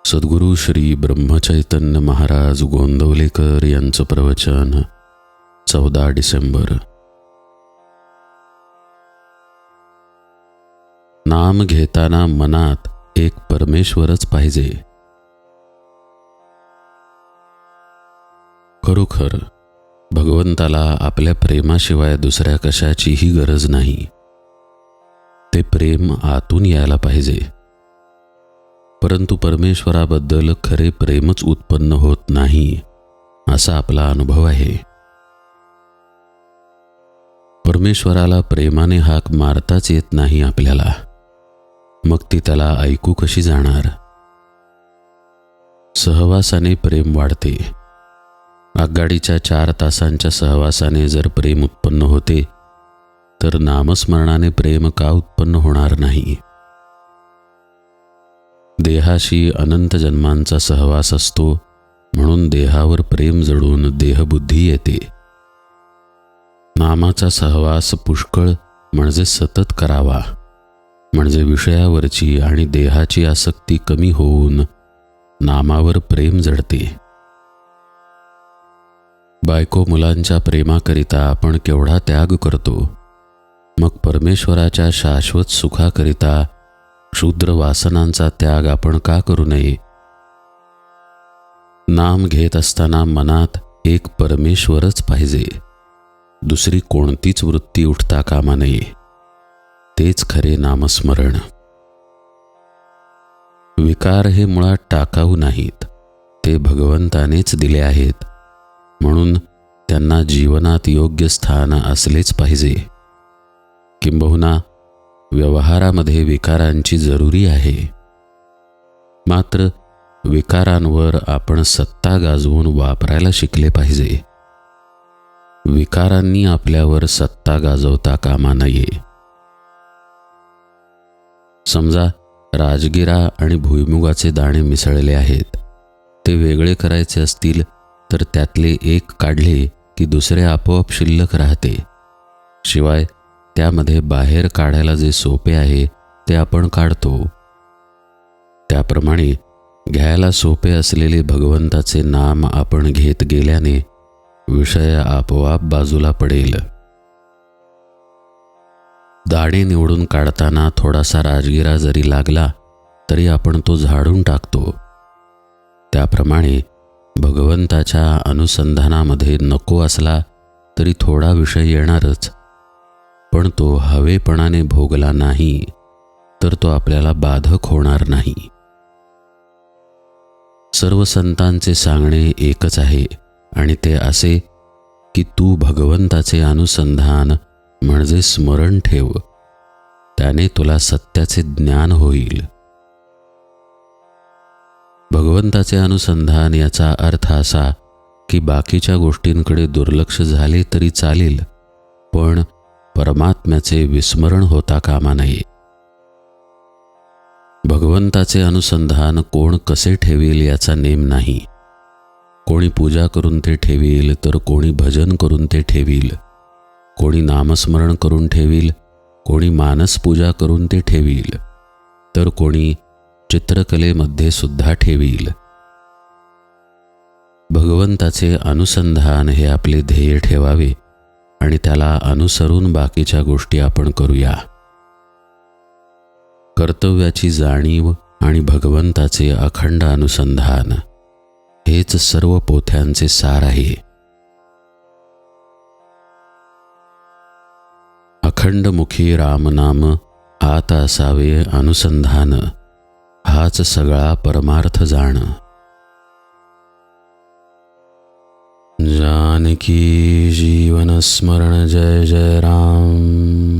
सद्गुरू श्री ब्रह्मचैतन्य महाराज गोंदवलेकर यांचं प्रवचन 14 डिसेंबर. नाम घेताना मनात एक परमेश्वरच पाहिजे. खरोखर भगवंताला आपल्या प्रेमाशिवाय दुसऱ्या कशाचीही गरज नाही. ते प्रेम आतून यायला पाहिजे. परंतु परमेश्वराबद्दल खरे प्रेमच उत्पन्न होत नाही असा आपला अनुभव आहे. परमेश्वराला प्रेमाने हाक मारताच येत नाही आपल्याला. मग ती त्याला ऐकू कशी जाणार? सहवासाने प्रेम वाढते. आगगाडीच्या 4 तासांच्या सहवासाने जर प्रेम उत्पन्न होते तर नामस्मरणाने प्रेम का उत्पन्न होणार नाही? देहाशी अनंत जन्मांचा सहवास असतो म्हणून देहावर प्रेम जडून देहबुद्धी येते. नामाचा सहवास पुष्कळ म्हणजे सतत करावा, म्हणजे विषयावरची आणि देहाची आसक्ती कमी होऊन नामावर प्रेम जडते. बायको मुलांच्या प्रेमाकरिता आपण केवढा त्याग करतो, मग परमेश्वराच्या शाश्वत सुखाकरिता क्षुद्र वासनांचा त्याग आपण का करू नये? नाम घेत असताना मनात एक परमेश्वरच पाहिजे. दुसरी कोणतीच वृत्ती उठता कामा नये. तेच खरे नामस्मरण. विकार हे मुळात टाकाऊ नाहीत, ते भगवंतानेच दिले आहेत, म्हणून त्यांना जीवनात योग्य स्थान असलेच पाहिजे. किंबहुना व्यवहारामध्ये विकारांची जरुरी आहे. मात्र विकारांवर आपण सत्ता गाजवून वापरायला शिकले पाहिजे. विकारांनी आपल्यावर सत्ता गाजवता कामा नये. समजा राजगिरा आणि भुईमुगाचे दाणे मिसळले आहेत. ते वेगळे करायचे असतील तर त्यातले एक काढले की दुसरे आपोआप शिल्लक राहते. शिवाय त्यामध्ये बाहेर काढायला जे सोपे आहे ते आपण काढतो. त्याप्रमाणे घ्यायला सोपे असलेले भगवंताचे नाम आपण घेत गेल्याने विषय आपोआप बाजूला पडेल. दाणे निवडून काढताना थोडासा राजगिरा जरी लागला तरी आपण तो झाडून टाकतो. त्याप्रमाणे भगवंताच्या अनुसंधानामध्ये नको असला तरी थोडा विषय येणारच, पण तो हवेपणाने भोगला नाही तर तो आपल्याला बाधक होणार नाही. सर्व संतांचे सांगणे एकच आहे आणि ते असे की तू भगवंताचे अनुसंधान म्हणजे स्मरण ठेव, त्याने तुला सत्याचे ज्ञान होईल. भगवंताचे अनुसंधान याचा अर्थ असा की बाकीच्या गोष्टींकडे दुर्लक्ष झाले तरी चालेल, पण परमात्म्याचे विस्मरण होता कामा नये. भगवंताचे अनुसंधान कोण कसे ठेवील याचा नेम नाही. कोणी पूजा करून ते ठेवील तर कोणी भजन करून ते ठेवील, कोणी नामस्मरण करून ठेवील, कोणी मानस पूजा करून ते ठेवील, तर कोणी चित्रकलेमध्ये सुद्धा ठेवील. भगवंताचे अनुसंधान हे आपले ध्येय ठेवावे आणि त्याला अनुसरून बाकीच्या गोष्टी आपण करूया. कर्तव्याची जाणीव आणि भगवंताचे अखंड अनुसंधान हेच सर्व पोथ्यांचे सार आहे. अखंडमुखी रामनाम हात असावे अनुसंधान, हाच सगळा परमार्थ जाण. जानकी जीवन स्मरण जय जय राम.